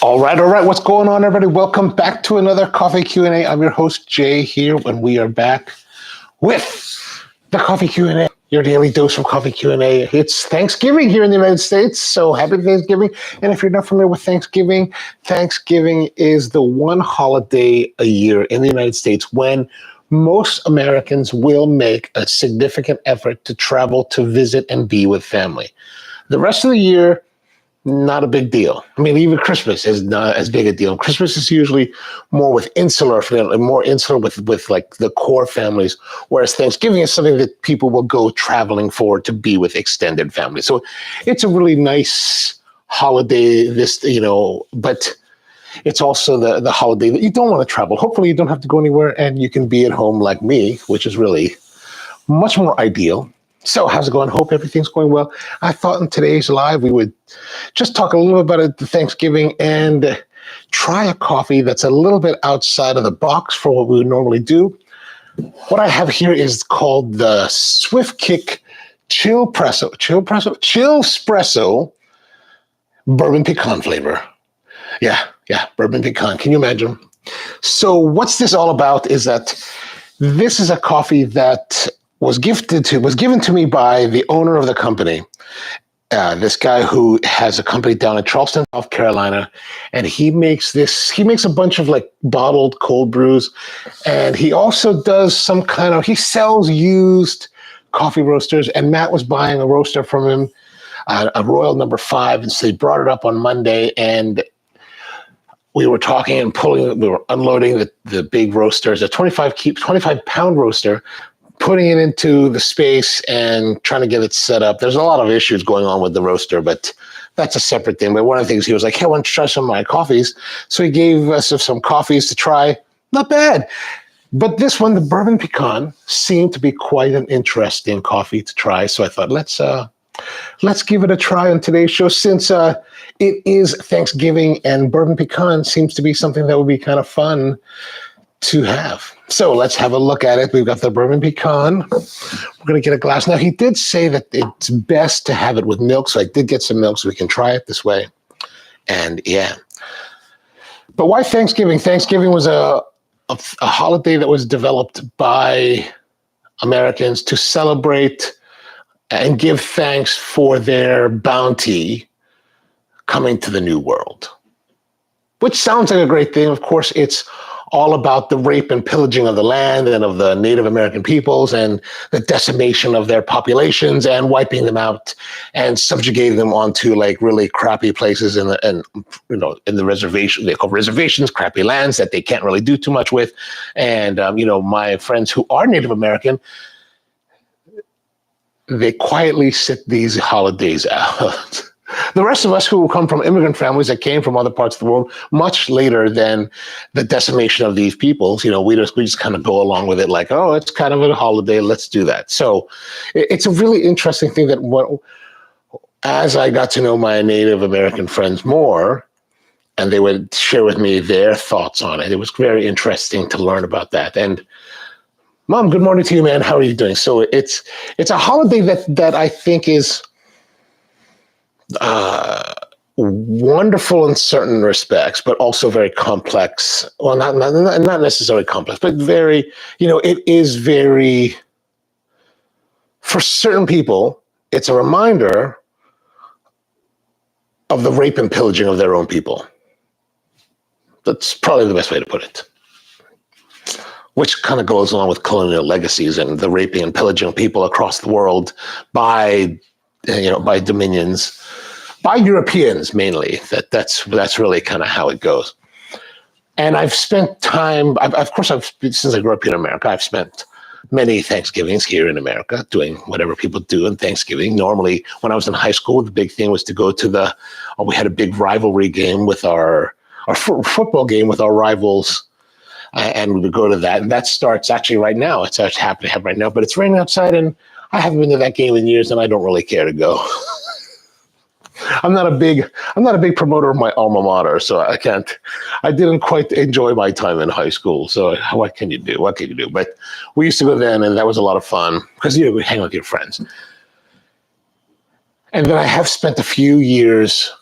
All right. What's going on, everybody? Welcome back to another Coffee Q&A. I'm your host, Jay, here, and we are back with the Coffee Q&A, your daily dose of Coffee Q&A. It's Thanksgiving here in the United States, so happy Thanksgiving. And if you're not familiar with Thanksgiving, Thanksgiving is the one holiday a year in the United States when most Americans will make a significant effort to travel to visit and be with family. The rest of the year, not a big deal. I mean, even Christmas is not as big a deal. Christmas is usually more with insular with like the core families, whereas Thanksgiving is something that people will go traveling for to be with extended family. So it's a really nice holiday, but it's also the holiday that you don't want to travel. Hopefully you don't have to go anywhere and you can be at home like me, which is really much more ideal. So how's it going? Hope everything's going well. I thought in today's live, we would just talk a little bit about Thanksgiving and try a coffee that's a little bit outside of the box for what we would normally do. What I have here is called the Swiftkick Chill Espresso Bourbon Pecan flavor. Yeah, Bourbon Pecan. Can you imagine? So what's this all about is that this is a coffee that was given to me by the owner of the company, this guy who has a company down in Charleston, South Carolina, and he makes a bunch of like bottled cold brews, and he also does he sells used coffee roasters, and Matt was buying a roaster from him, a Royal No. 5, and so he brought it up on Monday, and we were talking and we were unloading the big roasters, a 25-pound roaster, putting it into the space and trying to get it set up. There's a lot of issues going on with the roaster, but that's a separate thing. But one of the things he was like, hey, I want to try some of my coffees. So he gave us some coffees to try. Not bad. But this one, the Bourbon Pecan, seemed to be quite an interesting coffee to try. So I thought, let's give it a try on today's show, since it is Thanksgiving and Bourbon Pecan seems to be something that would be kind of fun to have. So let's have a look at it. We've got the Bourbon Pecan. We're going to get a glass. Now, he did say that it's best to have it with milk, so I did get some milk so we can try it this way. And yeah. But why Thanksgiving? Thanksgiving was a holiday that was developed by Americans to celebrate and give thanks for their bounty coming to the New World, which sounds like a great thing. Of course, it's all about the rape and pillaging of the land and of the Native American peoples and the decimation of their populations and wiping them out and subjugating them onto like really crappy places in the reservation. They call reservations, crappy lands that they can't really do too much with. And, my friends who are Native American, they quietly sit these holidays out. The rest of us who come from immigrant families that came from other parts of the world much later than the decimation of these peoples, we just kind of go along with it like, oh, it's kind of a holiday, let's do that. So it's a really interesting thing that as I got to know my Native American friends more, and they would share with me their thoughts on it, it was very interesting to learn about that. And Mom, good morning to you, man. How are you doing? So it's a holiday that I think is wonderful in certain respects, but also very complex. Well, not necessarily complex, but very, it is very, for certain people, it's a reminder of the rape and pillaging of their own people. That's probably the best way to put it. Which kind of goes along with colonial legacies and the raping and pillaging of people across the world by dominions, by Europeans mainly. That's really kind of how it goes. And I've spent time, since I grew up in America, I've spent many Thanksgivings here in America doing whatever people do in Thanksgiving. Normally, when I was in high school, the big thing was to go to we had a big rivalry game with our football game with our rivals. And we would go to that. And that starts actually right now. It's actually happening to happen right now, but it's raining outside and I haven't been to that game in years and I don't really care to go. I'm not a big promoter of my alma mater, so I didn't quite enjoy my time in high school. So what can you do? But we used to go then and that was a lot of fun because we hang out with your friends. And then I have spent a few years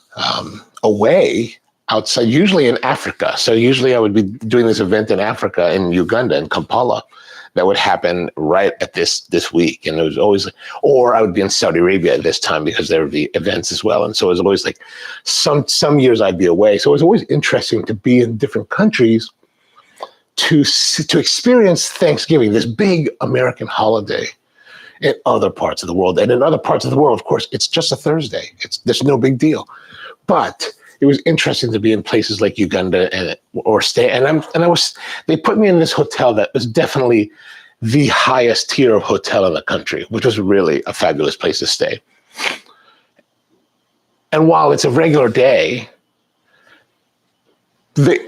away outside, usually in Africa. So usually I would be doing this event in Africa, in Uganda, in Kampala, that would happen right at this week. And it was always, or I would be in Saudi Arabia at this time because there would be events as well. And so it was always like some years I'd be away. So it was always interesting to be in different countries to experience Thanksgiving, this big American holiday, in other parts of the world. And in other parts of the world, of course, it's just a Thursday. There's no big deal. But it was interesting to be in places like Uganda they put me in this hotel that was definitely the highest tier of hotel in the country, which was really a fabulous place to stay. And while it's a regular day, the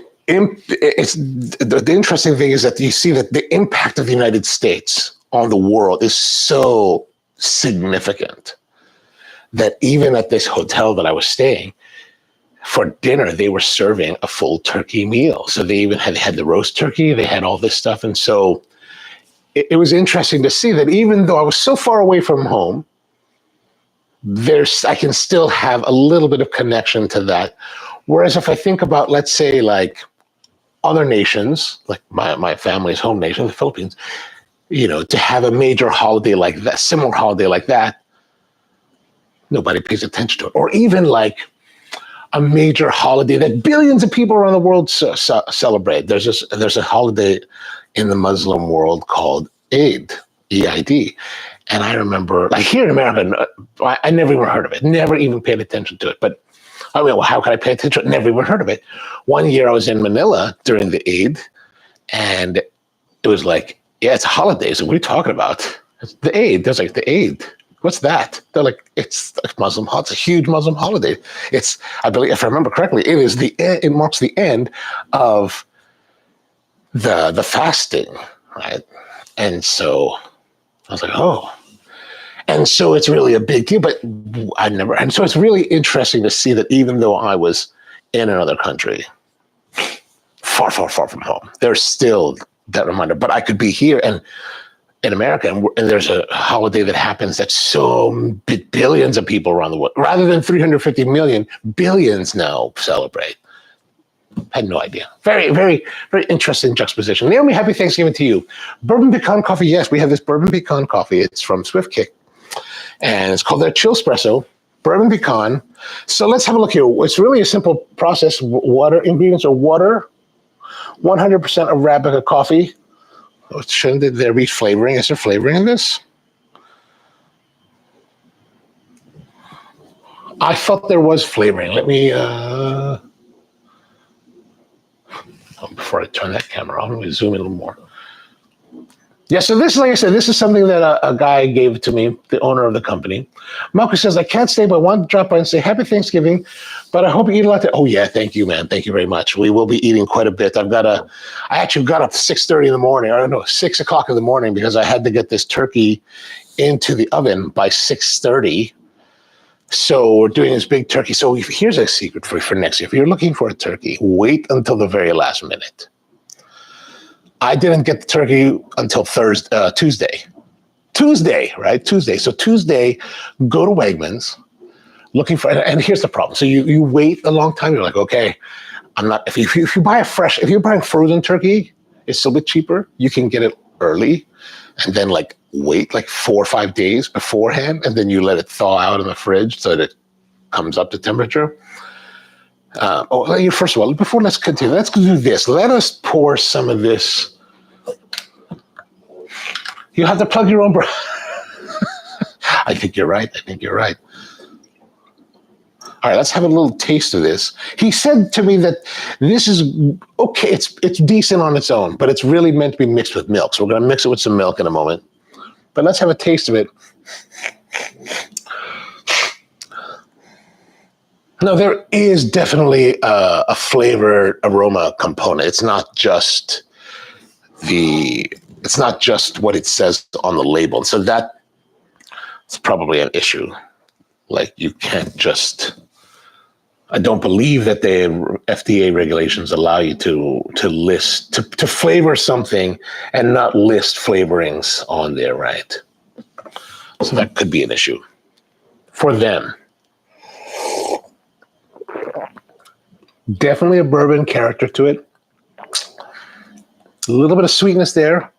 interesting thing is that you see that the impact of the United States on the world is so significant that even at this hotel that I was staying, for dinner, they were serving a full turkey meal. So they even had the roast turkey, they had all this stuff. And so it was interesting to see that even though I was so far away from home, I can still have a little bit of connection to that. Whereas if I think about, let's say, like other nations, like my family's home nation, the Philippines, to have a major holiday like that, similar holiday like that, nobody pays attention to it. Or even like a major holiday that billions of people around the world celebrate. There's a holiday in the Muslim world called Eid, E-I-D. And I remember, like here in America, I never even heard of it, never even paid attention to it. But I mean, well, how could I pay attention? Never even heard of it. One year I was in Manila during the Eid, and it was like, yeah, it's a holiday. So what are you talking about? It's the Eid. There's like the Eid. What's that? They're like, it's a Muslim holiday. It's a huge Muslim holiday. I believe, if I remember correctly, it marks the end of the fasting, right? And so I was like, oh. And so it's really a big deal, but and so it's really interesting to see that even though I was in another country, far, far, far from home, there's still that reminder, but I could be here and in America, and there's a holiday that happens that so billions of people around the world, rather than 350 million, billions now celebrate. Had no idea. Very, very, very interesting juxtaposition. Naomi, happy Thanksgiving to you. Bourbon Pecan coffee. Yes, we have this Bourbon Pecan coffee. It's from Swiftkick, and it's called their Chill Espresso. Bourbon Pecan. So let's have a look here. It's really a simple process. Ingredients are water, 100% Arabica coffee. Shouldn't there be flavoring? Is there flavoring in this? I thought there was flavoring. Let me, before I turn that camera on, let me zoom in a little more. Yeah, so this, like I said, this is something that a guy gave to me, the owner of the company. Malcolm says, I can't stay, but I want to drop by and say happy Thanksgiving, but I hope you eat a lot. Oh, yeah, thank you, man. Thank you very much. We will be eating quite a bit. I actually got up 6:30 in the morning, or no, 6 o'clock in the morning, because I had to get this turkey into the oven by 6:30. So we're doing this big turkey. So here's a secret for next year. If you're looking for a turkey, wait until the very last minute. I didn't get the turkey until Tuesday. Tuesday, right? Tuesday. So Tuesday, go to Wegmans, looking for, and here's the problem. So you wait a long time. You're like, okay, I'm not, if you buy if you're buying frozen turkey, it's a bit cheaper. You can get it early and then like wait like 4 or 5 days beforehand. And then you let it thaw out in the fridge so that it comes up to temperature. First of all, let's continue. Let's do this. Let us pour some of this. You have to plug your own. I think you're right. All right, let's have a little taste of this. He said to me that this is okay. It's decent on its own, but it's really meant to be mixed with milk. So we're going to mix it with some milk in a moment. But let's have a taste of it. No, there is definitely a flavor aroma component. It's not just what it says on the label. So that's probably an issue. Like you can't just, I don't believe that the FDA regulations allow you to flavor something and not list flavorings on there, right? So that could be an issue for them. Definitely a bourbon character to it. A little bit of sweetness there,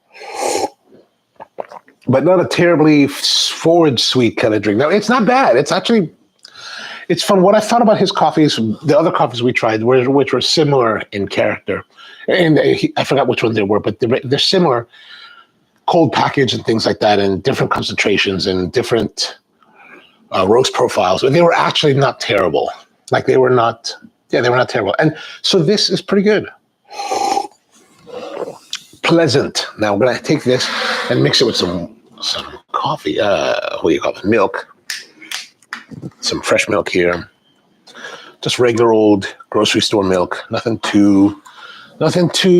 but not a terribly forward sweet kind of drink. Now, it's not bad. It's fun. What I thought about his coffees, the other coffees we tried, which were similar in character, and I forgot which ones they were, but they're similar, cold package and things like that, and different concentrations and different roast profiles. But they were actually not terrible. Like they were not terrible. And so this is pretty good. Pleasant. Now I'm gonna take this and mix it with some coffee. What do you call it? Milk. Some fresh milk here. Just regular old grocery store milk. Nothing too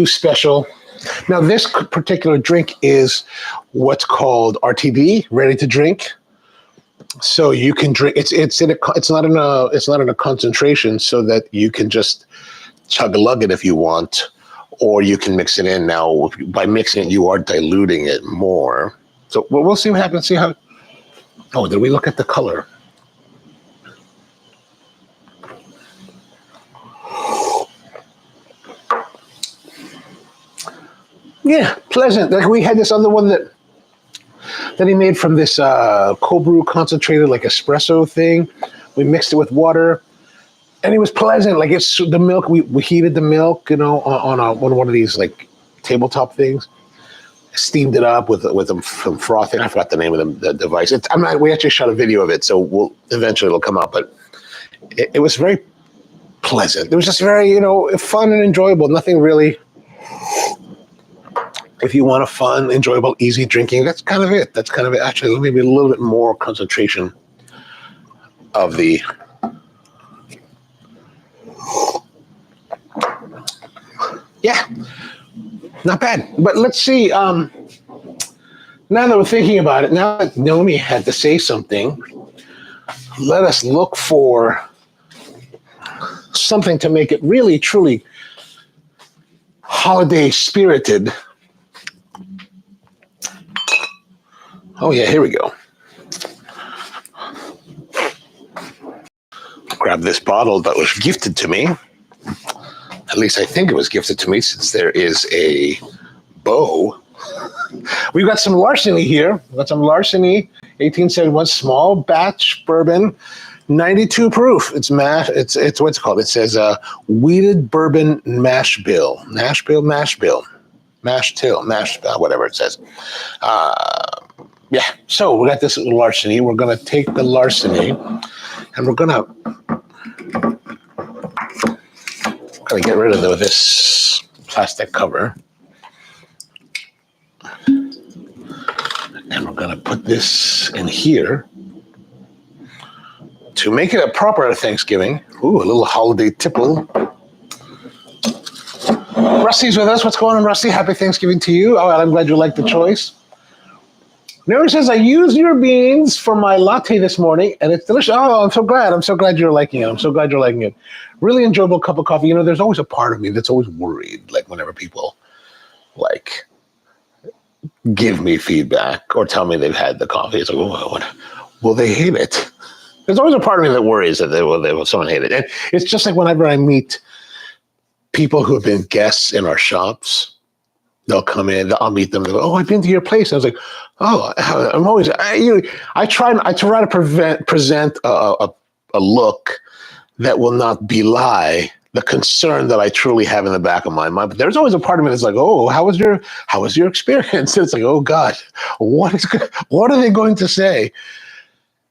special. Now this particular drink is what's called RTD, ready to drink. So you can drink. It's not in a concentration, so that you can just chug a lug it if you want, or you can mix it in. Now by mixing it, you are diluting it more. So we'll see what happens. See how. Oh, did we look at the color? Yeah, pleasant. Like we had this other one that he made from this cold brew concentrated like espresso thing. We mixed it with water, and it was pleasant. Like it's the milk. We heated the milk, on one of these like tabletop things. Steamed it up with some frothing. I forgot the name of the device. We actually shot a video of it, so it'll come out. But it was very pleasant. It was just very fun and enjoyable. Nothing really. If you want a fun, enjoyable, easy drinking, that's kind of it. Actually, maybe a little bit more concentration of the. Yeah, not bad. But let's see. Now that we're thinking about it, now that Naomi had to say something, let us look for something to make it really, truly holiday spirited. Oh, yeah, here we go. Grab this bottle that was gifted to me. At least I think it was gifted to me, since there is a bow. We've got some Larceny here. We've got some Larceny 1871 small batch bourbon, 92 proof. It's mash. It's what's it called. It says wheated bourbon mash bill, whatever it says. Yeah, so we got this Larceny. We're going to take the Larceny, and we're going to get rid of this plastic cover. And we're going to put this in here to make it a proper Thanksgiving. Ooh, a little holiday tipple. Rusty's with us. What's going on, Rusty? Happy Thanksgiving to you. Oh, I'm glad you liked the choice. Mary says, I used your beans for my latte this morning, and it's delicious. Oh, I'm so glad. I'm so glad you're liking it. Really enjoyable cup of coffee. There's always a part of me that's always worried, like whenever people, like, give me feedback or tell me they've had the coffee. It's like, oh, will they hate it? There's always a part of me that worries that they will someone hate it. And it's just like whenever I meet people who have been guests in our shops, they'll come in, I'll meet them, they'll go, oh, I've been to your place. I was like, oh, I try to present a look that will not belie the concern that I truly have in the back of my mind. But there's always a part of me that's like, oh, how was your experience? It's like, oh God, what are they going to say?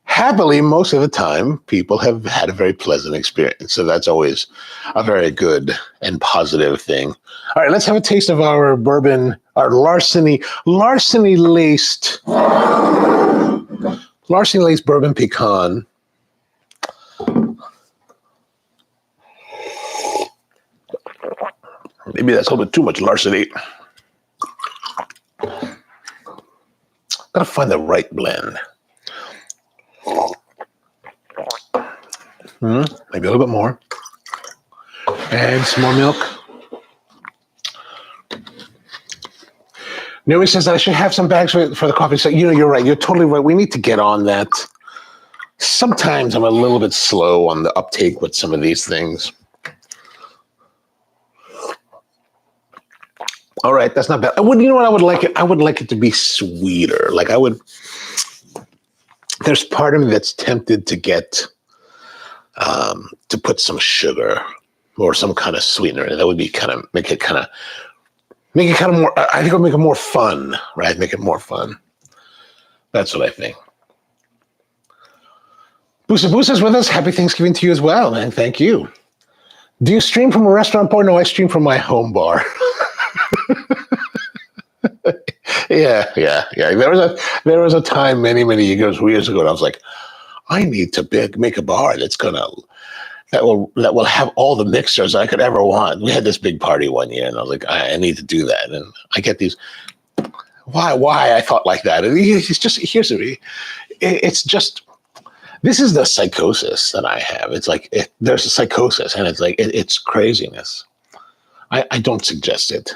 Happily, most of the time, people have had a very pleasant experience. So that's always a very good and positive thing. All right, let's have a taste of our bourbon, our Larceny laced Bourbon Pecan. Maybe that's a little bit too much Larceny. Gotta find the right blend. Maybe a little bit more. And some more milk. Naomi says that I should have some bags for the coffee. So, you're right. You're totally right. We need to get on that. Sometimes I'm a little bit slow on the uptake with some of these things. All right, that's not bad. You know what? I would like it to be sweeter. Like there's part of me that's tempted to get, to put some sugar or some kind of sweetener in it. That would be make it kind of more, I think it'll make it more fun, right? Make it more fun. That's what I think. Busa Busa's with us. Happy Thanksgiving to you as well, man. Thank you. Do you stream from a restaurant bar? No, I stream from my home bar. Yeah. There was a time many years ago, and I was like, I need to make a bar that will have all the mixers I could ever want. We had this big party one year, and I was like, I need to do that. And I get these. Why I thought like that? And it's just. This is the psychosis that I have. It's like there's a psychosis, and it's like it's craziness. I don't suggest it.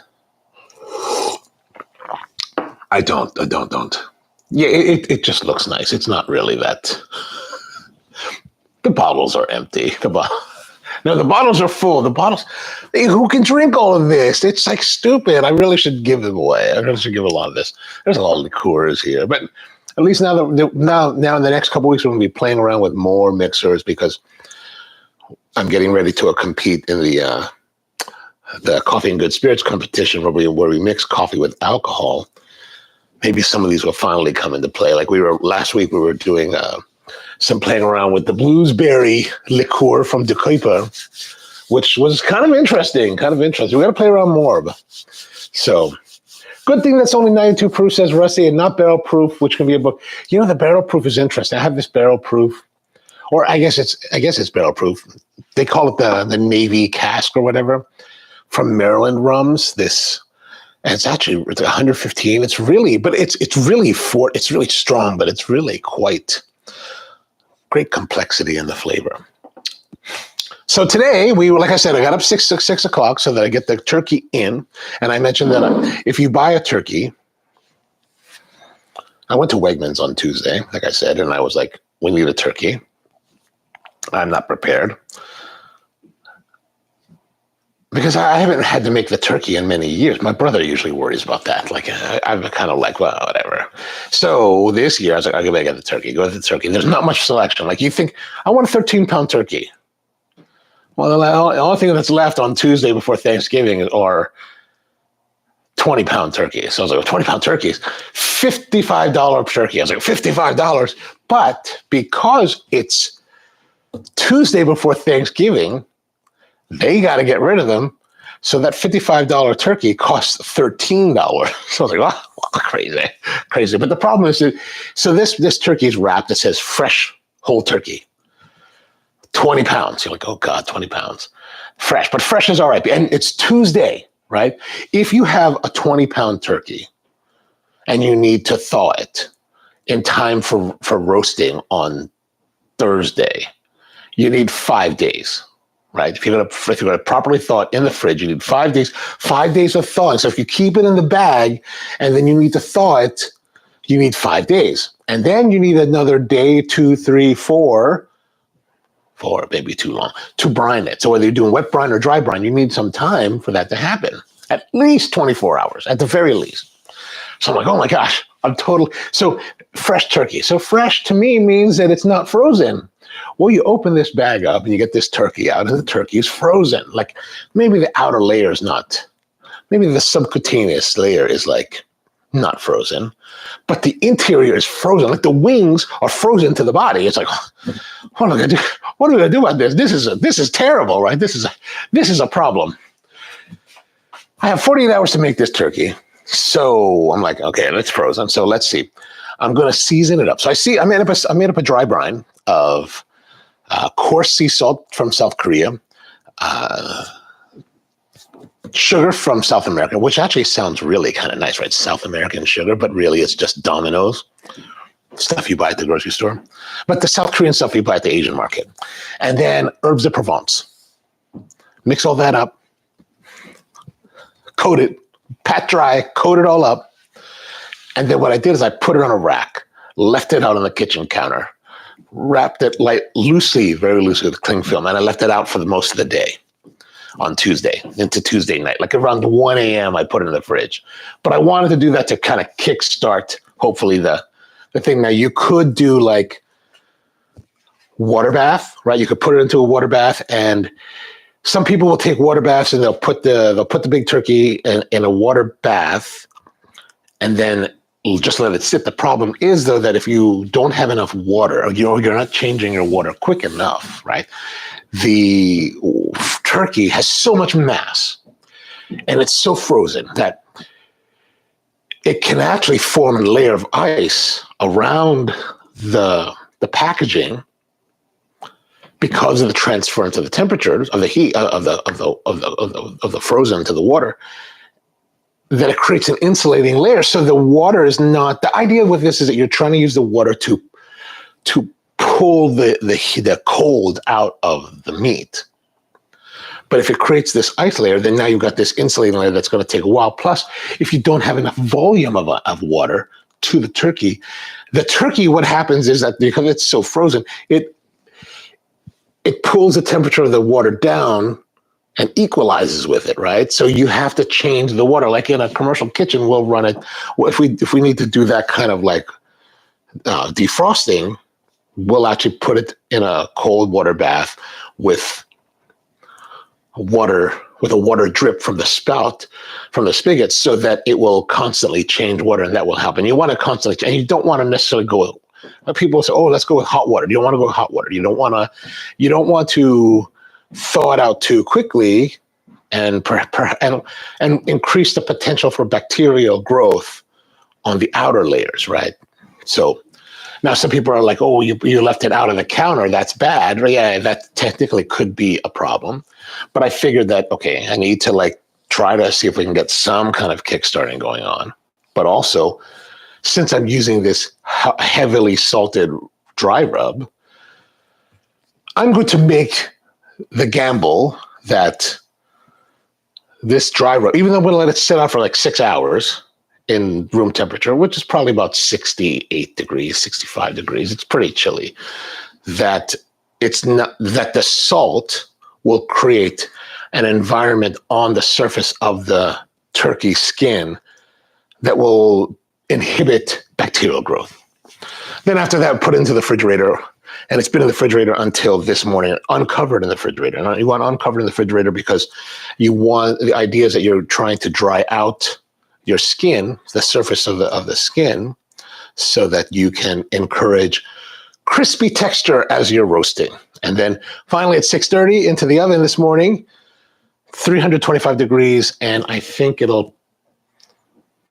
I don't. Yeah, it just looks nice. It's not really that. The bottles are empty. No, the bottles are full. The bottles. Who can drink all of this? It's like stupid. I really should give them away. I really should give a lot of this. There's a lot of liqueurs here, but at least now in the next couple of weeks, we're going to be playing around with more mixers because I'm getting ready to compete in the Coffee and Good Spirits competition where we mix coffee with alcohol. Maybe some of these will finally come into play. Like last week, we were doing some playing around with the bluesberry liqueur from De Kuyper, which was kind of interesting. We got to play around more. So good thing that's only 92 proof, says Rusty, and not barrel proof, which can be a book. You know, the barrel proof is interesting. I have this barrel proof, or I guess it's barrel proof. They call it the Navy cask or whatever from Maryland Rums. And it's actually 115. It's really strong, but it's really quite great complexity in the flavor. So today, like I said, I got up 6 o'clock so that I get the turkey in. And I mentioned that if you buy a turkey, I went to Wegmans on Tuesday, like I said, and I was like, we need a turkey. I'm not prepared. Because I haven't had to make the turkey in many years. My brother usually worries about that. Like, I'm kind of like, well, whatever. So this year, I was like, okay, I get the turkey. Go with the turkey. There's not much selection. Like, you think, I want a 13-pound turkey. Well, the only thing that's left on Tuesday before Thanksgiving are 20-pound turkey. So I was like, 20-pound turkey is $55 turkey. I was like, $55? But because it's Tuesday before Thanksgiving, they got to get rid of them. So that $55 turkey costs $13. So I was like, wow, crazy. But the problem is, so this turkey is wrapped. It says fresh whole turkey, 20 pounds. You're like, oh God, 20 pounds. Fresh, but fresh is all right. And it's Tuesday, right? If you have a 20-pound turkey and you need to thaw it in time for roasting on Thursday, you need 5 days. Right? If you're gonna properly thaw it in the fridge, you need 5 days. 5 days of thawing. So if you keep it in the bag and then you need to thaw it, you need 5 days. And then you need another day, 2, 3, 4, maybe too long, to brine it. So whether you're doing wet brine or dry brine, you need some time for that to happen. At least 24 hours, at the very least. So I'm like, oh my gosh, so fresh turkey. So fresh to me means that it's not frozen. Well, you open this bag up and you get this turkey out, and the turkey is frozen. Like maybe the outer layer is not, maybe the subcutaneous layer is like not frozen, but the interior is frozen. Like the wings are frozen to the body. It's like, what am I gonna do? What are we gonna do about this? This is terrible, right? This is a problem. I have 48 hours to make this turkey. So I'm like, okay, it's frozen. So let's see. I'm gonna season it up. So I made up a dry brine of coarse sea salt from South Korea, sugar from South America, which actually sounds really kind of nice, right? South American sugar, but really it's just Domino's stuff you buy at the grocery store. But the South Korean stuff you buy at the Asian market. And then herbs de Provence. Mix all that up, coat it, pat dry, coat it all up. And then what I did is I put it on a rack, left it out on the kitchen counter, wrapped it very loosely with cling film, and I left it out for most of the day. on Tuesday, into Tuesday night. Like around 1 a.m., I put it in the fridge. But I wanted to do that to kind of kickstart, hopefully, the thing. Now, you could do like water bath, right? You could put it into a water bath, and some people will take water baths and they'll put the big turkey in a water bath and then just let it sit. The problem is, though, that if you don't have enough water, or you're not changing your water quick enough, right? The turkey has so much mass and it's so frozen that it can actually form a layer of ice around the packaging because of the transference of the temperatures of the heat of the frozen to the water. That it creates an insulating layer, so the water is not. The idea with this is that you're trying to use the water to pull the cold out of the meat. But if it creates this ice layer, then now you've got this insulating layer that's going to take a while. Plus, if you don't have enough volume of water to the turkey, what happens is that because it's so frozen, it pulls the temperature of the water down and equalizes with it, right? So you have to change the water. Like in a commercial kitchen, we'll run it. If we need to do that kind of like defrosting, we'll actually put it in a cold water bath with a water drip from the spout, from the spigot, so that it will constantly change water, and that will help. And you want to constantly, and you don't want to necessarily go. People say, "Oh, let's go with hot water." You don't want to go with hot water. You don't want to thaw it out too quickly and increase the potential for bacterial growth on the outer layers, right? So now some people are like, oh, you left it out on the counter. That's bad. Yeah, that technically could be a problem. But I figured that, okay, I need to like try to see if we can get some kind of kickstarting going on. But also, since I'm using this heavily salted dry rub, I'm going to make the gamble that this dry rub, even though I'm going to let it sit out for like 6 hours in room temperature, which is probably about 68 degrees, 65 degrees, it's pretty chilly, that the salt will create an environment on the surface of the turkey skin that will inhibit bacterial growth. Then after that, put it into the refrigerator. And it's been in the refrigerator until this morning, uncovered in the refrigerator. And you want to uncover in the refrigerator because the idea is that you're trying to dry out your skin, the surface of the skin, so that you can encourage crispy texture as you're roasting. And then finally at 6:30 into the oven this morning, 325 degrees, and I think it'll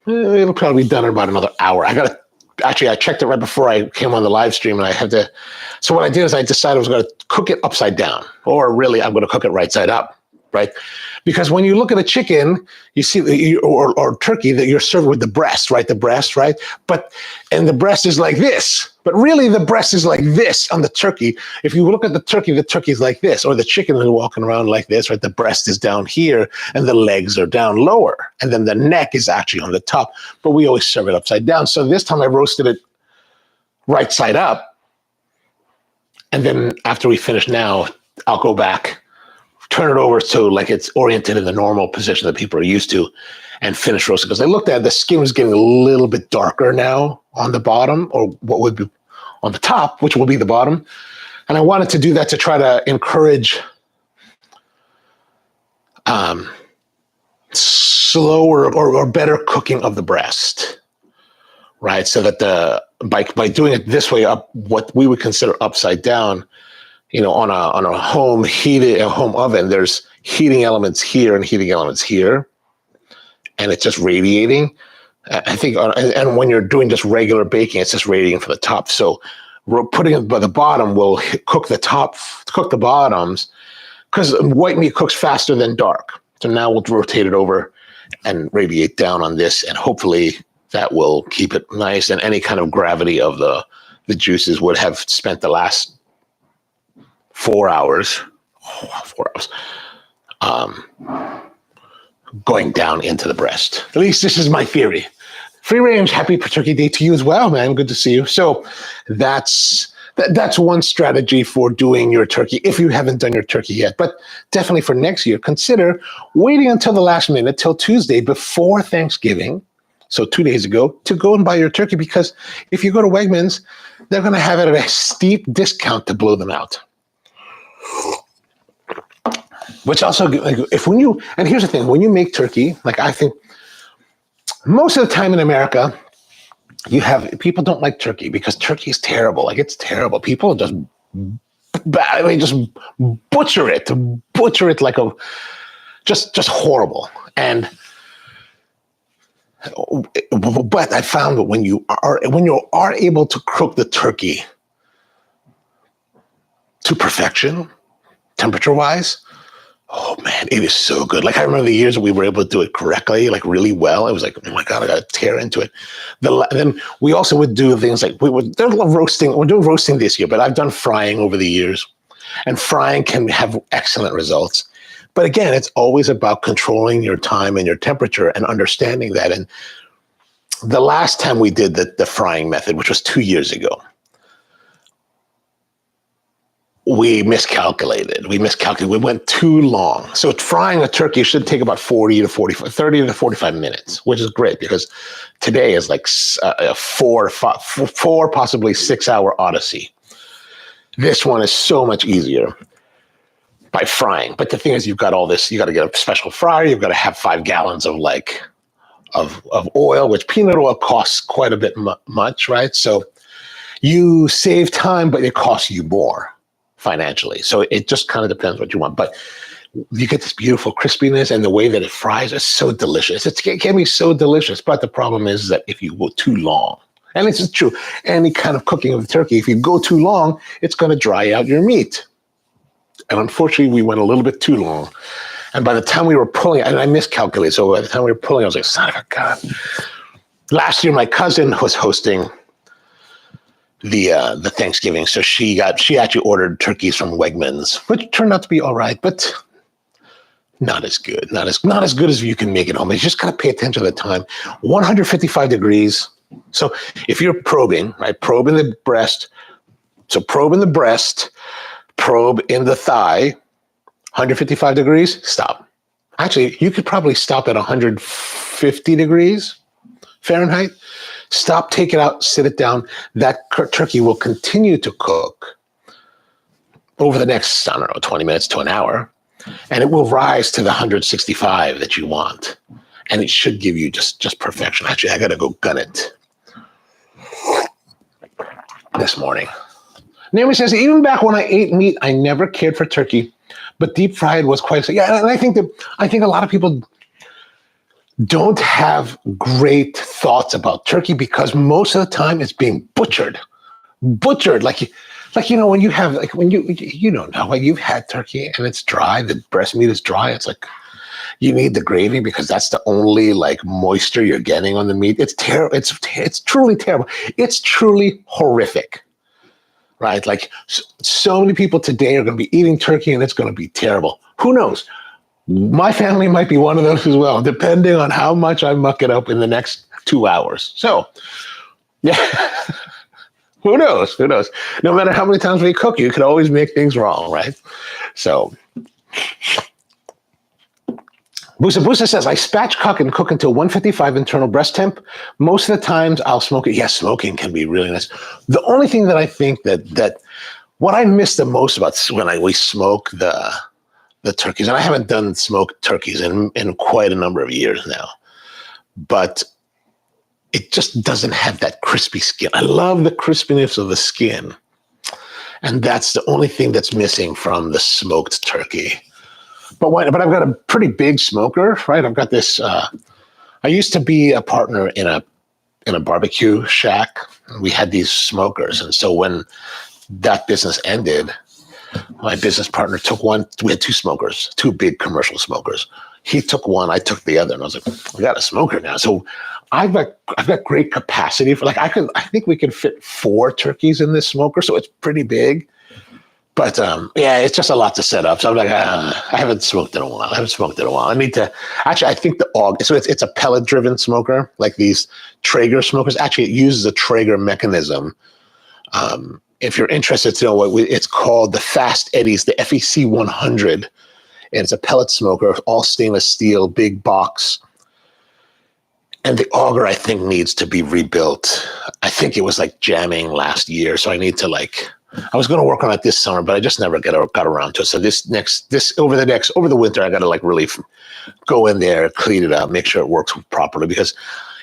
probably be done in about another hour. I checked it right before I came on the live stream, and so what I did is I decided I was going to cook it upside down, or really I'm going to cook it right side up, right? Because when you look at a chicken, you see, or turkey, that you're served with the breast, right? And the breast is like this, but really the breast is like this on the turkey. If you look at the turkey is like this, or the chicken is walking around like this, right? The breast is down here and the legs are down lower. And then the neck is actually on the top, but we always serve it upside down. So this time I roasted it right side up. And then after we finish now, I'll go back, turn it over so like it's oriented in the normal position that people are used to, and finish roasting. Because I looked at it, the skin was getting a little bit darker now on the bottom, or what would be on the top, which will be the bottom. And I wanted to do that to try to encourage slower or better cooking of the breast, right? So that by doing it this way, up what we would consider upside down, on a home oven, there's heating elements here and heating elements here, and it's just radiating. I think, and when you're doing just regular baking, it's just radiating from the top. So putting it by the bottom will cook the bottoms, because white meat cooks faster than dark. So now we'll rotate it over and radiate down on this, and hopefully that will keep it nice, and any kind of gravity of the juices would have spent the last 4 hours, going down into the breast. At least this is my theory. Free range, happy turkey day to you as well, man. Good to see you. So that's that's one strategy for doing your turkey if you haven't done your turkey yet. But definitely for next year, consider waiting until the last minute, till Tuesday before Thanksgiving, so 2 days ago, to go and buy your turkey, because if you go to Wegmans, they're going to have it at a steep discount to blow them out. Which also, like, and here's the thing, when you make turkey, like I think most of the time in America, people don't like turkey because turkey is terrible. Like, it's terrible. People just butcher it like just horrible. But I found that when you are able to cook the turkey to perfection, temperature wise, oh man, it is so good. Like, I remember the years that we were able to do it correctly, like really well. It was like, oh my God, I got to tear into it. Then we also would do things like we're doing roasting this year, but I've done frying over the years, and frying can have excellent results. But again, it's always about controlling your time and your temperature and understanding that. And the last time we did the frying method, which was 2 years ago, we miscalculated. We went too long. So frying a turkey should take about 30 to 45 minutes, which is great because today is like a four, possibly 6 hour odyssey. This one is so much easier by frying. But the thing is, you've got all this, you got to get a special fryer. You've got to have 5 gallons of oil, which peanut oil costs quite a bit much, right? So you save time, but it costs you more financially. So it just kind of depends what you want. But you get this beautiful crispiness, and the way that it fries is so delicious. It can be so delicious. But the problem is that if you go too long, and it's true, any kind of cooking of turkey, if you go too long, it's going to dry out your meat. And unfortunately, we went a little bit too long. And by the time we were pulling, and I miscalculated, so by the time we were pulling, I was like, son of a God. Last year, my cousin was hosting the Thanksgiving, so she actually ordered turkeys from Wegmans, which turned out to be all right, but not as good. Not as good as you can make it home. You just got to pay attention to the time. 155 degrees. So if you're probing, right, probe in the breast. So probe in the breast, probe in the thigh, 155 degrees, stop. Actually, you could probably stop at 150 degrees Fahrenheit. Stop, take it out, sit it down. That turkey will continue to cook over the next, 20 minutes to an hour, and it will rise to the 165 that you want. And it should give you just perfection. Actually, I got to go gun it this morning. Naomi says, even back when I ate meat, I never cared for turkey, but deep fried was quite, yeah. And I think a lot of people don't have great thoughts about turkey because most of the time it's being butchered, like when you have, like, when you don't know, like, you've had turkey and it's dry, the breast meat is dry. It's like, you need the gravy because that's the only like moisture you're getting on the meat. It's terrible. It's truly terrible. It's truly horrific, right? Like, so many people today are going to be eating turkey and it's going to be terrible. Who knows? My family might be one of those as well, depending on how much I muck it up in the next 2 hours. So, yeah, who knows? No matter how many times we cook, you can always make things wrong, right? So, Busa says, I spatch cook and cook until 155 internal breast temp. Most of the times I'll smoke it. Yes, smoking can be really nice. The only thing that I think that what I miss the most about when we smoke the turkeys, and I haven't done smoked turkeys in quite a number of years now, but it just doesn't have that crispy skin. I love the crispiness of the skin, and that's the only thing that's missing from the smoked turkey. But I've got a pretty big smoker, right? I've got this. I used to be a partner in a barbecue shack. We had these smokers, and so when that business ended, my business partner took one. We had 2 smokers, 2 big commercial smokers. He took one, I took the other, and I was like, we got a smoker now. So I've got great capacity for, like, I think we can fit 4 turkeys in this smoker, so it's pretty big. But yeah, it's just a lot to set up. So I'm like, I haven't smoked in a while. I need to, actually, I think the AUG, so it's a pellet driven smoker, like these Traeger smokers. Actually, it uses a Traeger mechanism if you're interested to know it's called, the Fast Eddies, the FEC 100. And it's a pellet smoker, all stainless steel, big box. And the auger, I think, needs to be rebuilt. I think it was like jamming last year. So I need to I was going to work on it this summer, but I just never got around to it. So over the winter, I got to really go in there, clean it up, make sure it works properly, because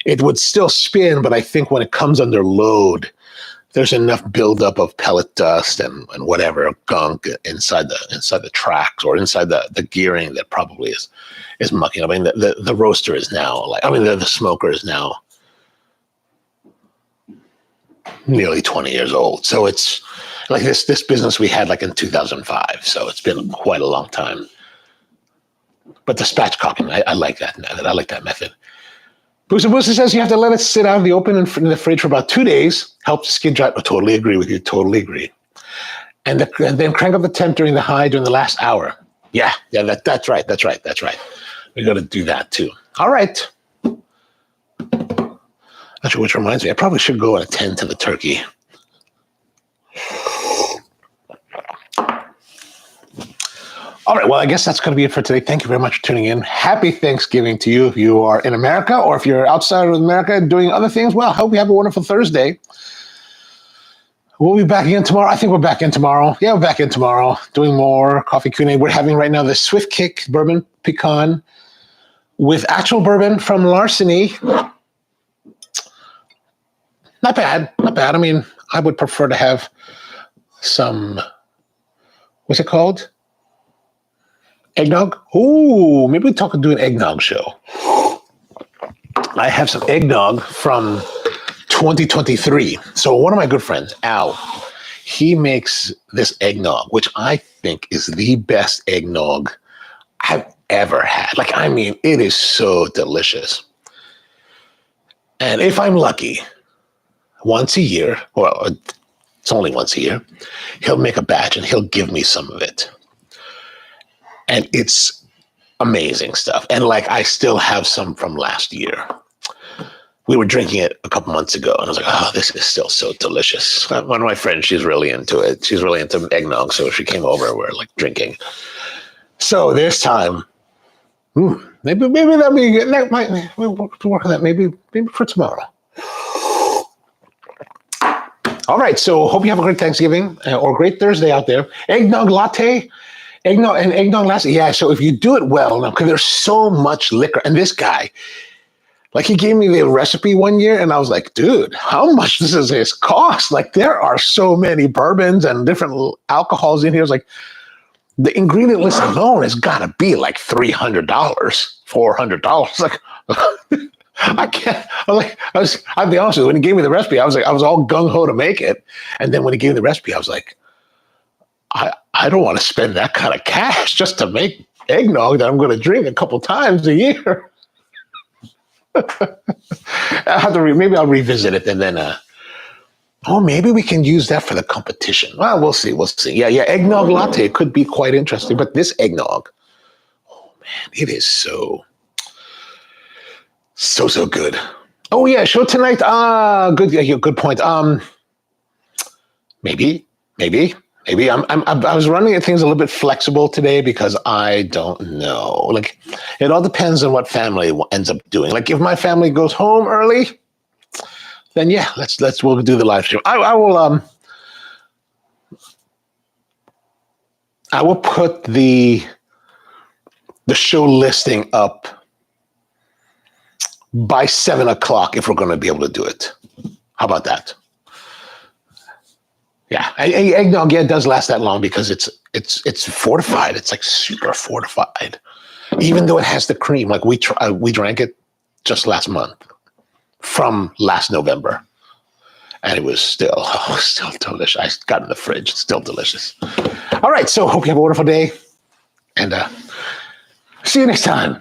it would still spin. But I think when it comes under load, there's enough buildup of pellet dust and whatever gunk inside the tracks or inside the gearing that probably is mucking up. I mean, the roaster is now the smoker is now nearly 20 years old. So it's like this business we had in 2005. So it's been quite a long time. But the spatchcocking, I like that method. I like that method. Booster says you have to let it sit out in the open in the fridge for about 2 days. Helps the skin dry. I totally agree with you. Totally agree. And then crank up the temp during the last hour. Yeah, that's right. We got to do that too. All right. Actually, which reminds me, I probably should go at a 10 to the turkey. All right, well, I guess that's going to be it for today. Thank you very much for tuning in. Happy Thanksgiving to you if you are in America, or if you're outside of America doing other things. Well, I hope you have a wonderful Thursday. We'll be back again tomorrow. I think we're back in tomorrow. Yeah, we're back in tomorrow doing more coffee Q&A. We're having right now the Swiftkick Bourbon Pecan with actual bourbon from Larceny. Not bad. I mean, I would prefer to have some, what's it called? Eggnog? Ooh, maybe we do an eggnog show. I have some eggnog from 2023. So one of my good friends, Al, he makes this eggnog, which I think is the best eggnog I've ever had. It is so delicious. And if I'm lucky, once a year, well, it's only once a year, he'll make a batch and he'll give me some of it. And it's amazing stuff. And I still have some from last year. We were drinking it a couple months ago, and I was like, oh, this is still so delicious. One of my friends, she's really into it. She's really into eggnog, so she came over, we're drinking. So this time, maybe that'll be good. We'll work on that maybe for tomorrow. All right, so hope you have a great Thanksgiving or great Thursday out there. Eggnog latte. Eggnog latte. Yeah, so if you do it well, now, because there's so much liquor, and this guy, he gave me the recipe one year, and I was like, dude, how much does this cost? There are so many bourbons and different alcohols in here. It's the ingredient list alone has got to be $300, $400. I can't. I'll be honest with you. When he gave me the recipe, I was all gung ho to make it, and then when he gave me the recipe, I was like, I don't want to spend that kind of cash just to make eggnog that I'm going to drink a couple times a year. Maybe I'll revisit it, and then maybe we can use that for the competition. Well, we'll see. Yeah, eggnog latte could be quite interesting, but this eggnog, oh man, it is so good. Oh yeah, show tonight. Good point. Maybe. I was running at things a little bit flexible today because I don't know. It all depends on what family ends up doing. If my family goes home early, then yeah, we'll do the live stream. I will put the show listing up by 7:00 if we're going to be able to do it. How about that? Yeah, eggnog, it does last that long because it's fortified. It's super fortified, even though it has the cream. We drank it just last month from last November, and it was still delicious. I got it in the fridge. It's still delicious. All right, so hope you have a wonderful day, and see you next time.